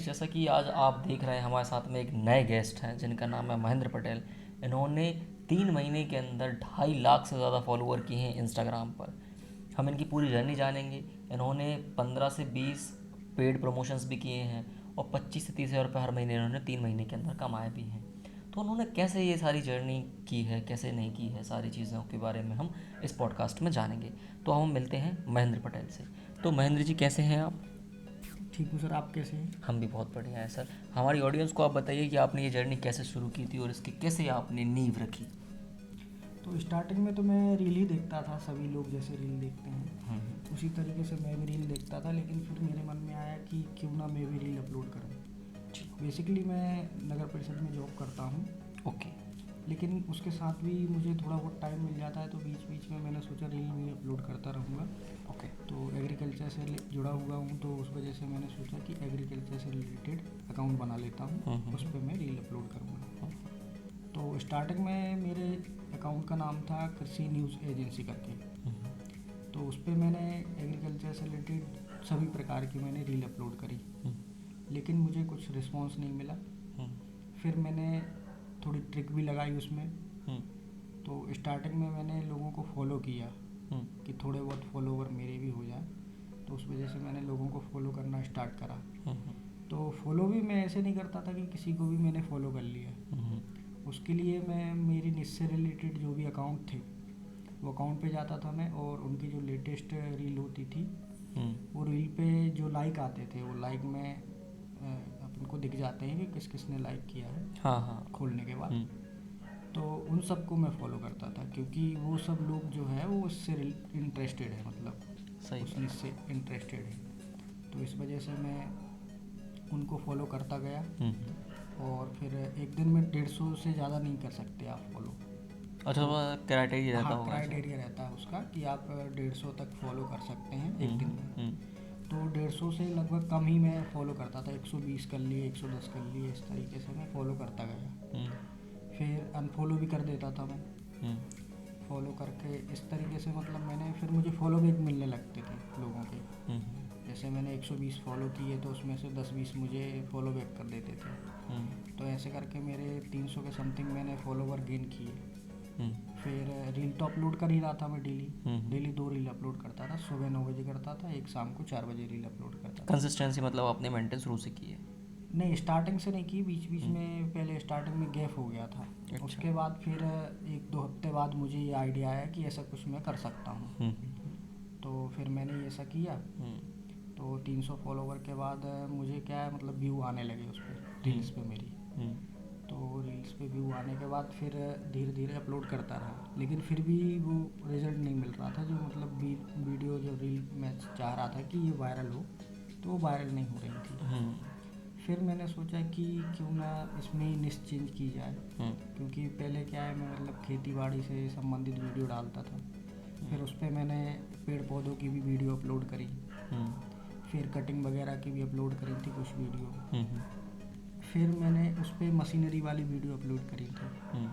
जैसा कि आज आप देख रहे हैं हमारे साथ में एक नए गेस्ट हैं जिनका नाम है महेंद्र पटेल। इन्होंने 3 महीने के अंदर 2.5 लाख से ज़्यादा फॉलोअर किए हैं इंस्टाग्राम पर। हम इनकी पूरी जर्नी जानेंगे। इन्होंने 15 से 20 पेड प्रमोशंस भी किए हैं और 25 से 30 हज़ार रुपये हर महीने इन्होंने 3 महीने के अंदर कमाए भी हैं। तो उन्होंने कैसे ये सारी जर्नी की है, कैसे नहीं की है, सारी चीज़ों के बारे में हम इस पॉडकास्ट में जानेंगे। तो हम मिलते हैं महेंद्र पटेल से। तो महेंद्र जी, कैसे हैं आप? ठीक हूँ सर, आप कैसे हैं? हम भी बहुत बढ़िया हैं सर। हमारी ऑडियंस को आप बताइए कि आपने ये जर्नी कैसे शुरू की थी और इसकी कैसे आपने नींव रखी। तो स्टार्टिंग में तो मैं रील ही देखता था, सभी लोग जैसे रील देखते हैं उसी तरीके से मैं भी रील देखता था। लेकिन फिर मेरे मन में आया कि क्यों ना मैं भी रील अपलोड करूँ। बेसिकली मैं नगर परिषद में जॉब करता हूँ, ओके। लेकिन उसके साथ भी मुझे थोड़ा बहुत टाइम मिल जाता है, तो बीच बीच में मैंने सोचा रील भी अपलोड करता रहूँगा। ओके। तो एग्रीकल्चर से जुड़ा हुआ हूँ, तो उस वजह से मैंने सोचा कि एग्रीकल्चर से रिलेटेड अकाउंट बना लेता हूँ, उस पर मैं रील अपलोड करूँगा। तो स्टार्टिंग में मेरे अकाउंट का नाम था कृषि न्यूज़ एजेंसी करके। तो उस पर मैंने एग्रीकल्चर से रिलेटेड सभी प्रकार की मैंने रील अपलोड करी, लेकिन मुझे कुछ रिस्पांस नहीं मिला। फिर मैंने थोड़ी ट्रिक भी लगाई उसमें। तो स्टार्टिंग में मैंने लोगों को फॉलो किया कि थोड़े बहुत फॉलोवर मेरे भी हो जाए, तो उस वजह से मैंने लोगों को फॉलो करना स्टार्ट करा। तो फॉलो भी मैं ऐसे नहीं करता था कि किसी को भी मैंने फॉलो कर लिया। उसके लिए मैं मेरी निज से रिलेटेड जो भी अकाउंट थे वो अकाउंट पे जाता था मैं, और उनकी जो लेटेस्ट रील होती थी वो रील पे जो लाइक आते थे वो लाइक में अपन को दिख जाते हैं कि किस किस ने लाइक किया है। हाँ हाँ। खोलने के बाद तो उन सबको मैं फॉलो करता था, क्योंकि वो सब लोग जो है वो उससे इंटरेस्टेड है, मतलब सही उस बात। निज से इंटरेस्टेड है। तो इस वजह से मैं उनको फॉलो करता गया। और फिर एक दिन में 150 से ज़्यादा नहीं कर सकते आप फॉलो। अच्छा, तो वह क्राइटेरिया रहता हाँ, होगा ऐसा। क्राइटेरिया रहता है उसका कि आप 150 तक फॉलो कर सकते हैं एक दिन में। हम्म। तो 150 से लगभग कम ही मैं फॉलो करता था, 120 कर लिए, 110 कर लिए, इस तरीके से मैं फॉलो करता गया। फिर अनफॉलो भी कर देता था मैं। फॉलो करके इस तरीके से मतलब मैंने फिर मुझे फॉलो बैक मिलने लगते थे लोगों के। जैसे मैंने 120 फॉलो किए तो उसमें से 10-20 मुझे फॉलो बैक कर देते थे। तो ऐसे करके मेरे 300 के समथिंग मैंने फॉलोवर गेन किए। फिर रील तो अपलोड कर ही रहा था मैं डेली 2 रील अपलोड करता था। सुबह 9 बजे करता था, एक शाम को 4 बजे रील अपलोड करता था। कंसिस्टेंसी मतलब आपने मेंटेन शुरू से की है? नहीं, स्टार्टिंग से नहीं की, बीच बीच में पहले स्टार्टिंग में गैप हो गया था। अच्छा। उसके बाद फिर 1-2 हफ्ते बाद मुझे ये आइडिया आया कि ऐसा कुछ मैं कर सकता हूँ। तो फिर मैंने ऐसा किया। तो 300 फॉलोवर के बाद मुझे क्या है, मतलब व्यू आने लगे उस पर रील्स पे मेरी। तो रील्स पे व्यू आने के बाद फिर धीरे धीरे अपलोड करता रहा, लेकिन फिर भी वो रिज़ल्ट नहीं मिल रहा था जो मतलब वीडियो जो रील मैं चाह रहा था कि ये वायरल हो, तो वो वायरल नहीं हो रही थी। फिर मैंने सोचा कि क्यों ना इसमें ही निश चेंज की जाए, क्योंकि पहले क्या है, मैं मतलब खेती बाड़ी से संबंधित वीडियो डालता था। फिर उस पर मैंने पेड़ पौधों की भी वीडियो अपलोड करी। फिर कटिंग वगैरह की भी अपलोड करी थी कुछ वीडियो। फिर मैंने उस पर मशीनरी वाली वीडियो अपलोड करी थी।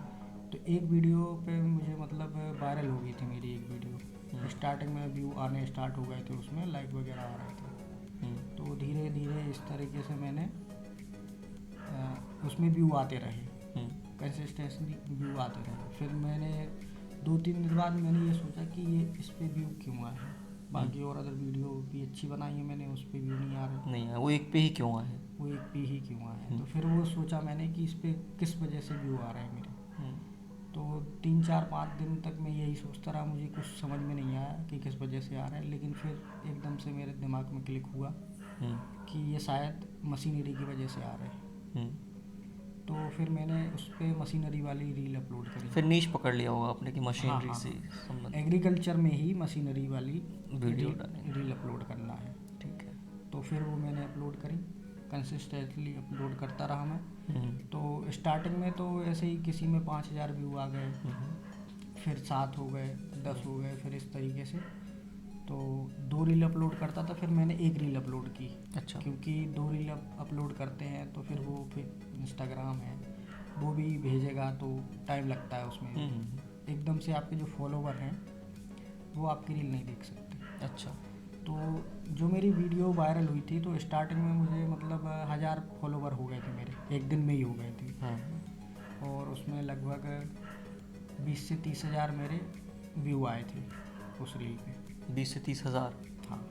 तो एक वीडियो पे मुझे मतलब वायरल हो गई थी मेरी एक वीडियो। स्टार्टिंग में व्यू आने स्टार्ट हो गए थे, उसमें लाइक वगैरह आ रहे थे। तो धीरे धीरे इस तरीके से मैंने उसमें व्यू आते रहे, कंसिस्टेंटली व्यू आते रहे। फिर मैंने 2-3 दिन बाद मैंने ये सोचा कि ये इस पर व्यू क्यों आए हैं, बाकी और अदर वीडियो भी अच्छी बनाई है मैंने, उस पर व्यू नहीं आ रहे। नहीं, वो एक पे ही क्यों आए? वो एक पे ही क्यों आए हैं। तो फिर वो सोचा मैंने कि इस पर किस वजह से व्यू आ रहे हैं मेरे। तो 3-4-5 दिन तक मैं यही सोचता रहा, मुझे कुछ समझ में नहीं आया कि किस वजह से आ रहा है। लेकिन फिर एकदम से मेरे दिमाग में क्लिक हुआ कि ये शायद मशीनरी की वजह से आ रहे हैं। तो फिर मैंने उस पर मशीनरी वाली रील अपलोड करी। फिर नीश पकड़ लिया होगा आपने कि हाँ मशीनरी हाँ से हाँ, संबंधित एग्रीकल्चर में ही मशीनरी वाली वीडियो डालेंगे। रील अपलोड करना है। ठीक है। तो फिर वो मैंने अपलोड करी, कंसिस्टेंटली अपलोड करता रहा मैं। तो स्टार्टिंग में तो ऐसे ही किसी में 5,000 व्यू आ गए, फिर 7 हो गए, 10 हो गए, फिर इस तरीके से। तो 2 रील अपलोड करता था, फिर मैंने 1 रील अपलोड की। अच्छा। क्योंकि 2 रील अपलोड करते हैं तो फिर वो फिर इंस्टाग्राम है वो भी भेजेगा, तो टाइम लगता है उसमें भी। एकदम से आपके जो फॉलोवर हैं वो आपकी रील नहीं देख सकते। अच्छा। तो जो मेरी वीडियो वायरल हुई थी तो स्टार्टिंग में मुझे मतलब 1000 फॉलोवर हो गए थे मेरे, एक दिन में ही हो गए थे। हाँ। और उसमें लगभग 20 से 30 हज़ार मेरे व्यू आए थे उस रील पे। 20 से 30 हज़ार। हाँ।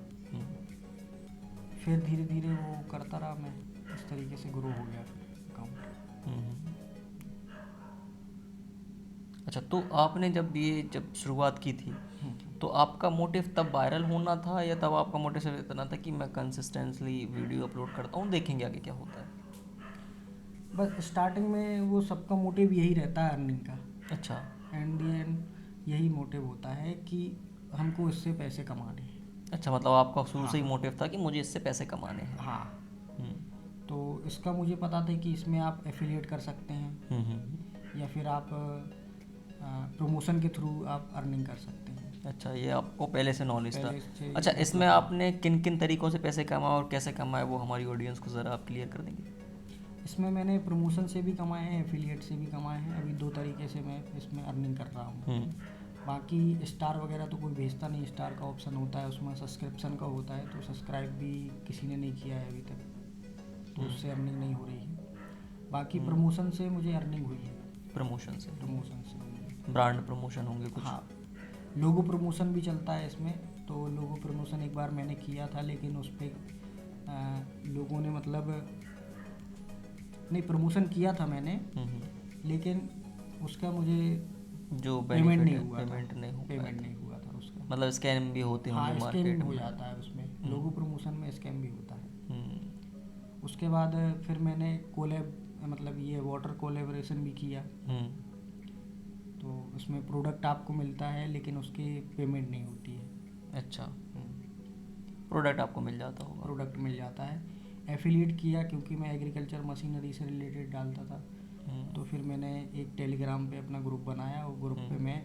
फिर धीरे धीरे वो करता रहा मैं, इस तरीके से ग्रो हो गया फिर अकाउंट। अच्छा, तो आपने जब शुरुआत की थी तो आपका मोटिव तब वायरल होना था, या तब आपका मोटिव सिर्फ इतना था कि मैं कंसिस्टेंटली वीडियो अपलोड करता हूँ, देखेंगे आगे क्या होता है? बस स्टार्टिंग में वो सबका मोटिव यही रहता है, अर्निंग का। अच्छा। एंड दी एंड यही मोटिव होता है कि हमको इससे पैसे कमाने हैं। अच्छा, मतलब आपका शुरू से ही हाँ मोटिव था कि मुझे इससे पैसे कमाने हैं। हाँ। हम्म, तो इसका मुझे पता था कि इसमें आप एफिलिएट कर सकते हैं, या फिर आप प्रमोशन के थ्रू आप अर्निंग कर सकते हैं। अच्छा, ये आपको पहले से नॉलेज था। पहले से अच्छा, मतलब इसमें हाँ। आपने किन किन तरीक़ों से पैसे कमाए और कैसे कमाए, वो हमारी ऑडियंस को ज़रा आप क्लियर कर देंगे? इसमें मैंने प्रमोशन से भी कमाए हैं, एफिलिएट से भी कमाए हैं। अभी 2 तरीके से मैं इसमें अर्निंग कर रहा हूँ। बाकी स्टार वगैरह तो कोई भेजता नहीं, स्टार का ऑप्शन होता है उसमें, सब्सक्रिप्शन का होता है, तो सब्सक्राइब भी किसी ने नहीं किया है अभी तक, तो उससे अर्निंग नहीं हो रही है। बाकी प्रमोशन से मुझे अर्निंग हुई है। प्रमोशन से प्रमोशन ब्रांड प्रमोशन होंगे कुछ? हाँ, लोगो प्रमोशन भी चलता है इसमें। तो लोगो प्रमोशन एक बार मैंने किया था, लेकिन उस पर लोगों ने मतलब नहीं, प्रमोशन किया था मैंने, लेकिन उसका मुझे जो पेमेंट नहीं बेनिफिट हुआ है, था। पेमेंट नहीं हुआ था उसका। मतलब स्कैम भी होते होंगे हाँ, स्कैम मार्केट हो में। जाता है उसमें, लोगो प्रमोशन में स्कैम भी होता है। हम्म, उसके बाद फिर मैंने कोलैब मतलब ये वाटर कोलैबोरेशन भी किया। तो उसमें प्रोडक्ट आपको मिलता है, लेकिन उसकी पेमेंट नहीं होती है। अच्छा, प्रोडक्ट आपको मिल जाता होगा। प्रोडक्ट मिल जाता है। एफिलिएट किया क्योंकि मैं एग्रीकल्चर मशीनरी से रिलेटेड डालता था। तो फिर मैंने एक टेलीग्राम पे अपना ग्रुप बनाया, और ग्रुप पे मैं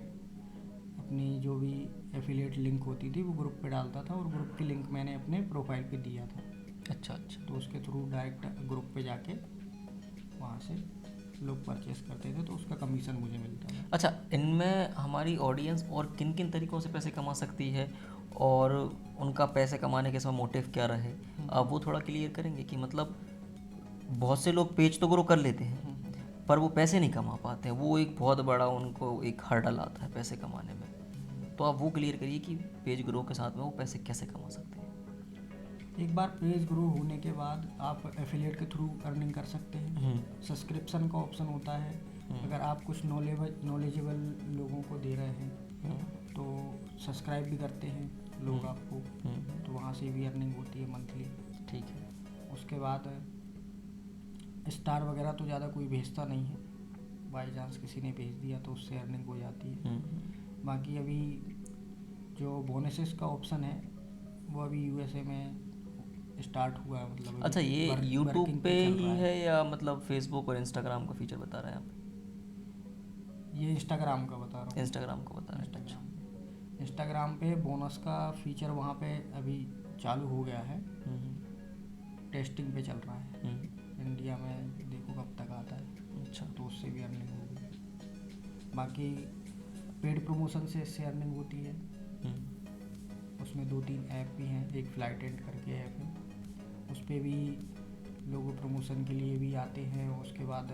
अपनी जो भी एफिलिएट लिंक होती थी वो ग्रुप पे डालता था, और ग्रुप की लिंक मैंने अपने प्रोफाइल पे दिया था। अच्छा अच्छा। तो उसके थ्रू डायरेक्ट ग्रुप पे जाके वहाँ से लोग परचेस करते थे, तो उसका कमीशन मुझे मिलता था। अच्छा, इनमें हमारी ऑडियंस और किन किन तरीक़ों से पैसे कमा सकती है, और उनका पैसे कमाने के इसमें मोटिव क्या रहे, आप वो थोड़ा क्लियर करेंगे? कि मतलब बहुत से लोग पेज तो ग्रो कर लेते हैं पर वो पैसे नहीं कमा पाते हैं, वो एक बहुत बड़ा उनको एक हर्डल आता है पैसे कमाने में। तो आप वो क्लियर करिए कि पेज ग्रो के साथ में वो पैसे कैसे कमा सकते हैं। एक बार पेज ग्रो होने के बाद आप एफिलिएट के थ्रू अर्निंग कर सकते हैं। सब्सक्रिप्शन का ऑप्शन होता है। अगर आप कुछ नॉलेजेबल लोगों को दे रहे हैं तो सब्सक्राइब भी करते हैं लोग आपको, तो वहाँ से भी अर्निंग होती है मंथली। ठीक है। उसके बाद स्टार वगैरह तो ज़्यादा कोई भेजता नहीं है, बाई चांस किसी ने भेज दिया तो उससे अर्निंग हो जाती है। बाकी अभी जो बोनसेस का ऑप्शन है वो अभी यूएसए में स्टार्ट हुआ है, मतलब अच्छा, ये यूट्यूब वर्किंग पे चल ही रहा है या मतलब फेसबुक और इंस्टाग्राम का फीचर बता रहे हैं आप? ये इंस्टाग्राम का बता रहा हूँ। इंस्टाग्राम को बता रहे हैं। अच्छा। इंस्टाग्राम पे बोनस का फीचर वहाँ पे अभी चालू हो गया है, टेस्टिंग पे चल रहा है। इंडिया में देखो कब तक आता है। अच्छा। तो उससे भी अर्निंग होगी। बाकी पेड प्रमोशन से इससे अर्निंग होती है। उसमें 2-3 ऐप भी हैं, एक फ्लाइटेंट करके ऐप है, उस पर भी लोगों प्रमोशन के लिए भी आते हैं। उसके बाद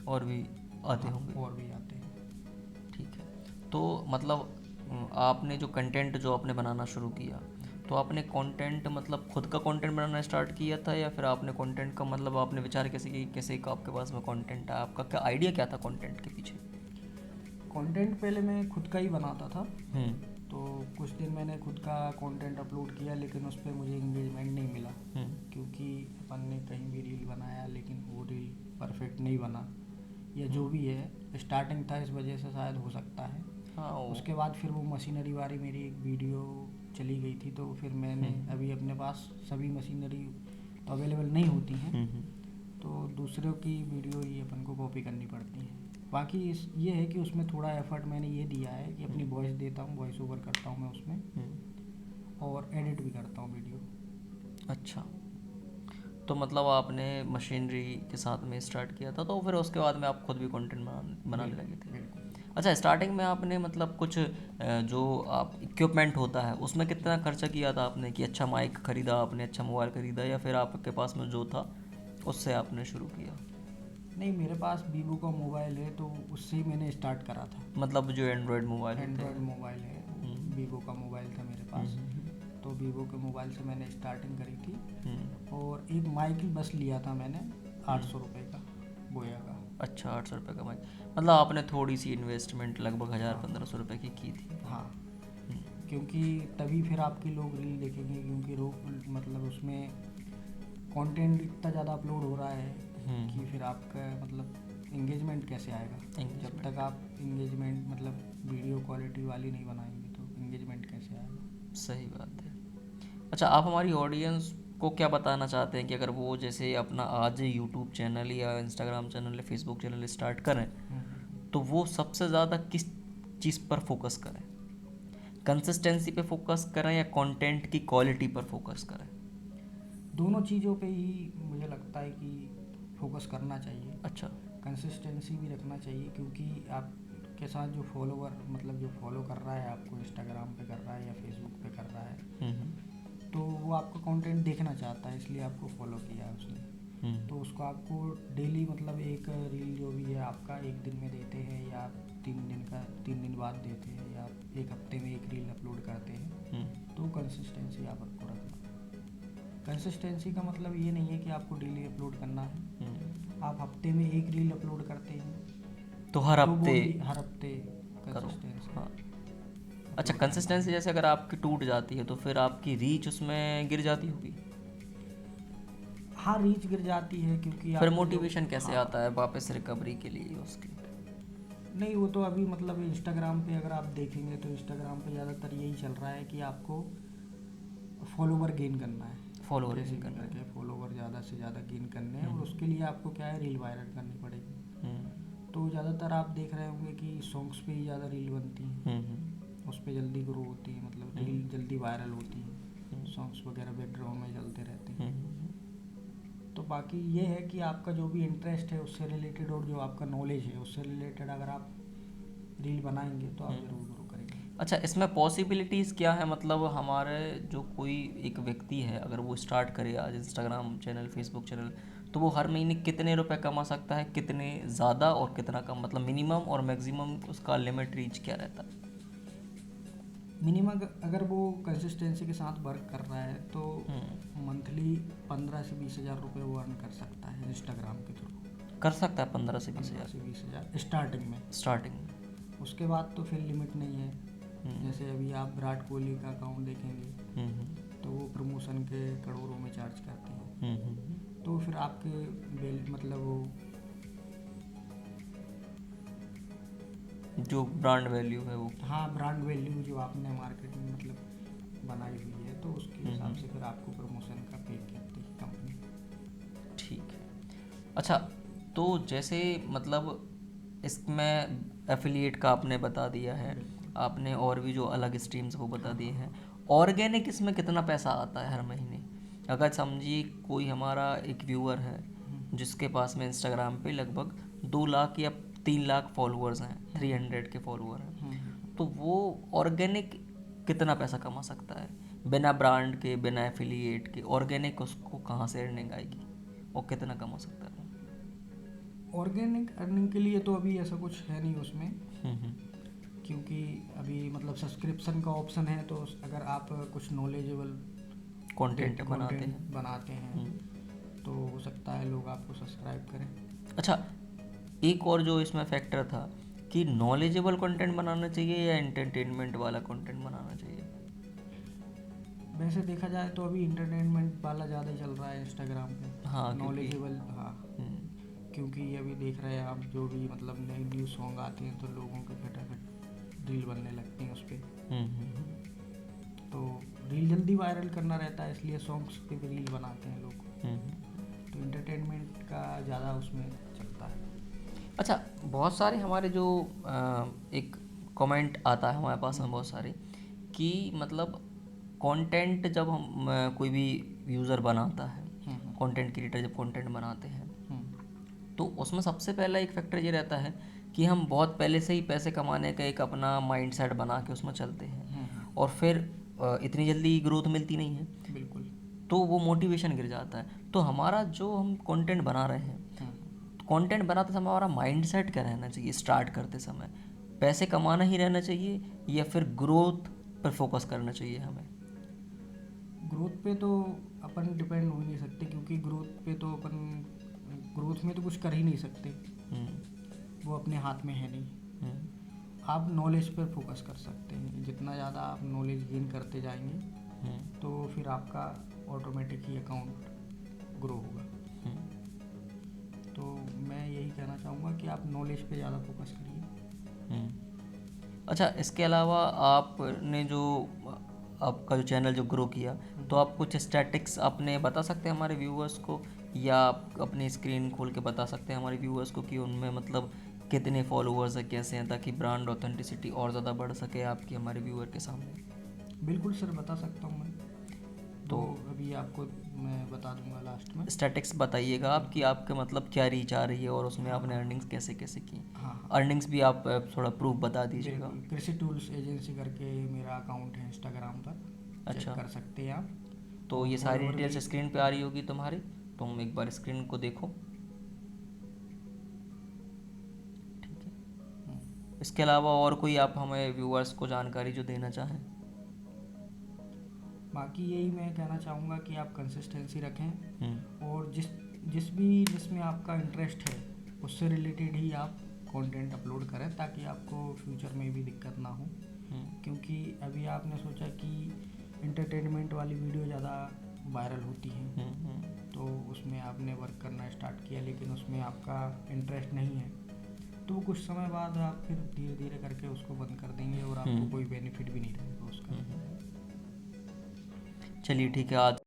और भी आते होंगे। और भी आते हैं। ठीक है। तो मतलब आपने जो कंटेंट जो आपने बनाना शुरू किया, तो आपने कंटेंट मतलब खुद का कंटेंट बनाना स्टार्ट किया था, या फिर आपने कंटेंट का मतलब आपने विचार कैसे किया, कैसे का आपके पास में कंटेंट है, आपका क्या आइडिया क्या था कंटेंट के पीछे? कंटेंट पहले मैं खुद का ही बनाता था। तो कुछ दिन मैंने खुद का कंटेंट अपलोड किया, लेकिन उस पर मुझे इंगेजमेंट नहीं मिला, क्योंकि अपन ने कहीं भी रील बनाया लेकिन वो रील परफेक्ट नहीं बना, या जो भी है स्टार्टिंग था इस वजह से शायद हो सकता है। हाँ, उसके बाद फिर वो मशीनरी वाली मेरी एक वीडियो चली गई थी, तो फिर मैंने अभी अपने पास सभी मशीनरी तो अवेलेबल नहीं होती हैं, तो दूसरों की वीडियो ही अपन को कॉपी करनी पड़ती है। बाकी ये है कि उसमें थोड़ा एफर्ट मैंने ये दिया है कि अपनी वॉइस देता हूँ, वॉइस ओवर करता हूँ मैं उसमें, और एडिट भी करता हूँ वीडियो। अच्छा, तो मतलब आपने मशीनरी के साथ में स्टार्ट किया था, तो फिर उसके बाद में आप खुद भी कंटेंट बनाने लगे थे। अच्छा, स्टार्टिंग में आपने मतलब कुछ जो आप इक्विपमेंट होता है उसमें कितना खर्चा किया था आपने, कि अच्छा माइक खरीदा आपने, अच्छा मोबाइल खरीदा, या फिर आपके पास में जो था उससे आपने शुरू किया? नहीं, मेरे पास वीवो का मोबाइल है तो उससे ही मैंने स्टार्ट करा था। मतलब जो एंड्रॉयड मोबाइल होते एंड्रॉयड हैं। मोबाइल है, हम्म, वीवो का मोबाइल था मेरे पास। तो वीवो के मोबाइल से मैंने स्टार्टिंग करी थी। हम्म, और एक माइक बस लिया था मैंने, हम्म। 800 रुपये का, बोया का। अच्छा, 800 रुपये का माइक। मतलब आपने थोड़ी सी इन्वेस्टमेंट लगभग 1000-1500 रुपये की थी। हाँ, हम्म, क्योंकि तभी फिर आपके लोग रील देखेंगे, क्योंकि मतलब उसमें कंटेंट इतना ज़्यादा अपलोड हो रहा है कि फिर आपका मतलब इंगेजमेंट कैसे आएगा। जब तक एंगेजमेंट। आप इंगेजमेंट मतलब वीडियो क्वालिटी वाली नहीं बनाएंगे तो इंगेजमेंट कैसे आएगा। सही बात है। अच्छा, आप हमारी ऑडियंस को क्या बताना चाहते हैं कि अगर वो जैसे अपना आज यूट्यूब चैनल या इंस्टाग्राम चैनल या फेसबुक चैनल स्टार्ट करें, तो वो सबसे ज़्यादा किस चीज़ पर फोकस करें? कंसिस्टेंसी पे फोकस करें या कंटेंट की क्वालिटी पर फोकस करें? दोनों चीज़ों पे ही मुझे लगता है कि फोकस करना चाहिए। अच्छा। कंसिस्टेंसी भी रखना चाहिए, क्योंकि आपके साथ जो फॉलोवर मतलब जो फॉलो कर रहा है आपको, इंस्टाग्राम पे कर रहा है या फेसबुक पे कर रहा है, हम्म, तो वो आपका कंटेंट देखना चाहता है, इसलिए आपको फॉलो किया है उसने। तो हम्म, उसको आपको डेली मतलब एक रील जो भी है आपका एक दिन में देते हैं, या आप 3 दिन बाद देते हैं, या आप एक हफ्ते में एक रील अपलोड करते हैं, हम्म, तो कंसिस्टेंसी आपको रखना। कंसिस्टेंसी का मतलब ये नहीं है कि आपको डेली अपलोड करना है। आप हफ्ते में एक रील अपलोड करते हैं तो हर तो वो हफ्ते भी हर हफ्ते करो। कंसिस्टेंसी हाँ। अच्छा, अपलोड करना कंसिस्टेंसी है। जैसे अगर आपकी टूट जाती है तो फिर आपकी रीच उसमें गिर जाती होगी। हाँ, रीच गिर जाती है, क्योंकि फिर आपके जो मोटिवेशन कैसे हाँ, आता है वापस रिकवरी के लिए उसकी? नहीं वो तो अभी मतलब इंस्टाग्राम पे अगर आप देखेंगे तो इंस्टाग्राम पे ज़्यादातर यही चल रहा है कि आपको फॉलोवर गेन करना है। फॉलोअर कैसे गेन भी करना करके है। फॉलोवर ज़्यादा से ज़्यादा गेन करने हैं, और हम्म, उसके लिए आपको क्या है, रील वायरल करनी पड़ेगी। हम्म, तो ज़्यादातर आप देख रहे होंगे कि सॉन्ग्स पे ही ज़्यादा रील बनती हम्म, हैं, उस पर जल्दी ग्रो होती है, मतलब हम्म, रील जल्दी वायरल होती है। हम्म, सॉन्ग्स वगैरह बैकग्राउंड में चलते रहते हैं। हम्म। तो बाकी ये है कि आपका जो भी इंटरेस्ट है उससे रिलेटेड, और जो आपका नॉलेज है उससे रिलेटेड अगर आप रील बनाएंगे तो आप ज़रूर ग्रो करेंगे। अच्छा, इसमें पॉसिबिलिटीज़ क्या है? मतलब हमारे जो कोई एक व्यक्ति है अगर वो स्टार्ट करे आज इंस्टाग्राम चैनल, फेसबुक चैनल, तो वो हर महीने कितने रुपए कमा सकता है, कितने ज़्यादा और कितना कम? मतलब मिनिमम और मैक्सिमम उसका लिमिट रीच क्या रहता है? मिनिमम अगर वो कंसिस्टेंसी के साथ वर्क कर रहा है तो मंथली 15 से 20 हज़ार रुपये वो अर्न कर सकता है इंस्टाग्राम के थ्रू। कर सकता है 15 से 20 पंद्रह हज़ार से बीस हज़ार स्टार्टिंग में। स्टार्टिंग में। उसके बाद तो फिर लिमिट नहीं है। हम्म, जैसे अभी आप विराट कोहली का अकाउंट देखेंगे हम्म, तो वो प्रमोशन के करोड़ों में चार्ज करते हैं। हम्म, तो फिर आपके बेल मतलब वो जो ब्रांड वैल्यू है वो। हाँ, ब्रांड वैल्यू जो आपने मार्केट में मतलब बनाई हुई है, तो उसके हिसाब से फिर आपको प्रमोशन का पे करती है कंपनी। ठीक है। अच्छा, तो जैसे मतलब इसमें एफिलिएट का आपने बता दिया है, बिल्कुल। आपने और भी जो अलग स्ट्रीम्स वो बता दिए हैं। ऑर्गेनिक इसमें कितना पैसा आता है हर महीने? अगर समझिए कोई हमारा एक व्यूअर है जिसके पास में इंस्टाग्राम पे लगभग 2 लाख या 3 लाख फॉलोअर्स हैं, 300 के फॉलोअर हैं, तो वो ऑर्गेनिक कितना पैसा कमा सकता है बिना ब्रांड के, बिना एफिलिएट के? ऑर्गेनिक उसको कहाँ से अर्निंग आएगी और कितना कमा सकता है? ऑर्गेनिक अर्निंग के लिए तो अभी ऐसा कुछ है नहीं उसमें, हम्म, क्योंकि अभी मतलब सब्सक्रिप्शन का ऑप्शन है, तो अगर आप कुछ नॉलेजेबल कंटेंट बनाते कंटेंट हैं। बनाते हैं तो हो सकता है लोग आपको सब्सक्राइब करें। अच्छा, एक और जो इसमें फैक्टर था कि नॉलेजेबल कंटेंट बनाना चाहिए या एंटरटेनमेंट वाला कंटेंट बनाना चाहिए? वैसे देखा जाए तो अभी इंटरटेनमेंट वाला ज़्यादा चल रहा है इंस्टाग्राम पे। हाँ, क्योंकि नॉलेजेबल, हाँ, हम्म, क्योंकि अभी देख रहे हैं आप जो भी मतलब नए न्यू सॉन्ग आते हैं तो लोगों के फटाफट रील बनने लगती हैं उस पर। हम्म, हम्म, तो रील जल्दी वायरल करना रहता है, इसलिए सॉन्ग्स पे भी रील बनाते हैं लोग। हम्म। तो इंटरटेनमेंट का ज़्यादा उसमें चलता है। अच्छा, बहुत सारे हमारे जो एक कमेंट आता है हमारे पास में बहुत सारे, कि मतलब कंटेंट जब हम कोई भी यूज़र बनाता है, हम्म, हम्म, कंटेंट क्रिएटर जब कंटेंट बनाते हैं, हम्म, तो उसमें सबसे पहला एक फैक्टर ये रहता है कि हम बहुत पहले से ही पैसे कमाने का एक अपना माइंडसेट बना के उसमें चलते हैं और फिर इतनी जल्दी ग्रोथ मिलती नहीं है, बिल्कुल। तो वो मोटिवेशन गिर जाता है। तो हमारा जो हम कंटेंट बना रहे हैं, कंटेंट बनाते समय हमारा माइंडसेट क्या रहना चाहिए? स्टार्ट करते समय पैसे कमाना ही रहना चाहिए या फिर ग्रोथ पर फोकस करना चाहिए हमें? ग्रोथ पे तो अपन डिपेंड हो ही नहीं सकते, क्योंकि ग्रोथ पे तो अपन ग्रोथ में तो कुछ कर ही नहीं सकते, हम्म, वो अपने हाथ में है नहीं। हम्म, आप नॉलेज पर फोकस कर सकते हैं, जितना ज़्यादा आप नॉलेज गेन करते जाएंगे हम्म, तो फिर आपका ऑटोमेटिक ही अकाउंट ग्रो होगा। हम्म, तो मैं यही कहना चाहूँगा कि आप नॉलेज पे ज़्यादा फोकस करिए। अच्छा, इसके अलावा आपने जो आपका जो चैनल जो ग्रो किया, तो आप कुछ स्टैटिक्स आपने बता सकते हैं हमारे व्यूअर्स को, या आप अपनी स्क्रीन खोल के बता सकते हैं हमारे व्यूअर्स को कि उनमें मतलब कितने फॉलोअर्स हैं, कैसे हैं, ताकि ब्रांड ऑथेंटिसिटी और ज़्यादा बढ़ सके आपकी हमारे व्यूअर के सामने? बिल्कुल सर, बता सकता हूँ मैं। तो तो अभी आपको मैं बता दूंगा लास्ट में। स्टैटिक्स बताइएगा आप कि आपके मतलब क्या रीच आ रही है और उसमें आपने अर्निंग्स कैसे कैसे की। हाँ हाँ, अर्निंग्स भी आप थोड़ा प्रूफ बता दीजिएगा। बिल्कुल। कृषि टूल्स एजेंसी करके मेरा अकाउंट है इंस्टाग्राम पर, चेक अच्छा, कर सकते हैं आप। तो और ये सारी फॉलोवर भी। डिटेल्स स्क्रीन पे आ रही होगी तुम्हारी, तुम एक बार स्क्रीन को देखो। ठीक है, इसके अलावा और कोई आप हमें व्यूअर्स को जानकारी जो देना चाहें? बाकी यही मैं कहना चाहूँगा कि आप कंसिस्टेंसी रखें, हम्म, और जिसमें आपका इंटरेस्ट है उससे रिलेटेड ही आप कंटेंट अपलोड करें, ताकि आपको फ्यूचर में भी दिक्कत ना हो। हम्म, क्योंकि अभी आपने सोचा कि इंटरटेनमेंट वाली वीडियो ज़्यादा वायरल होती हैं, तो उसमें आपने वर्क करना स्टार्ट किया, लेकिन उसमें आपका इंटरेस्ट नहीं है, तो कुछ समय बाद आप फिर धीरे धीरे करके उसको बंद कर देंगे और आपको कोई बेनिफिट भी नहीं रहेगा उसका। चलिए ठीक है, आज